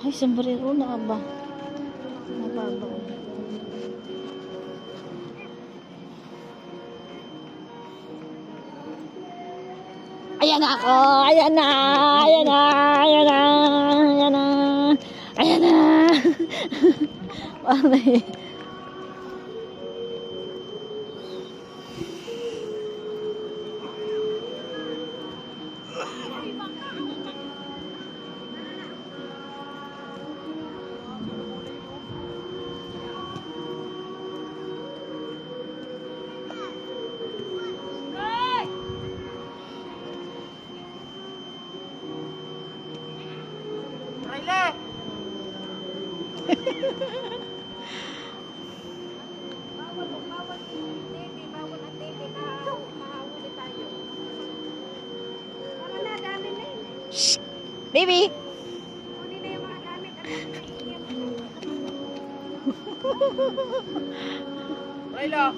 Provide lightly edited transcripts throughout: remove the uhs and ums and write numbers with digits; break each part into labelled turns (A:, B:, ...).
A: Ay, sombrero na ba? Nababaw. Ayan na ako! Ayan na! Ayan na! Ayan na! Ayan na! Ayan na! Parang
B: Bawal TV, bawal ang TV, mahuli tayo. Tara na, dami na yun.
A: Shh! Baby!
B: Huli na yung mga gamit.
C: Raylo!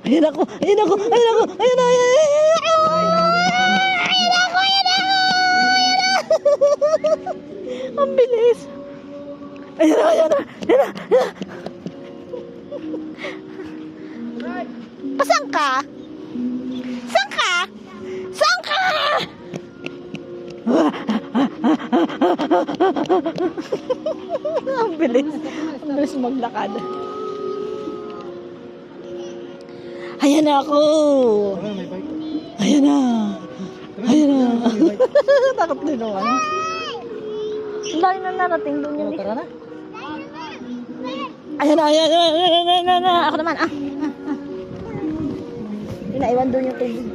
A: Ayan ako! Ayan ako! Ayan ako! Ayan na! Ayan ako! Ayan ako! Ayan ako! Ang bilis! Ayan na! Ayan na! Ayan na! Ayan na! Pasang ka? Saan ka? Saan ka? Ang bilis. Ang bilis maglakad. Ayan na ako. Ayan na. Ayan na. Takot din ako. Ang dami na narating doon yun. Tara na. Ayan na. Ayan na. Ayan na. Ako naman. Inaiwan doon yung tubig.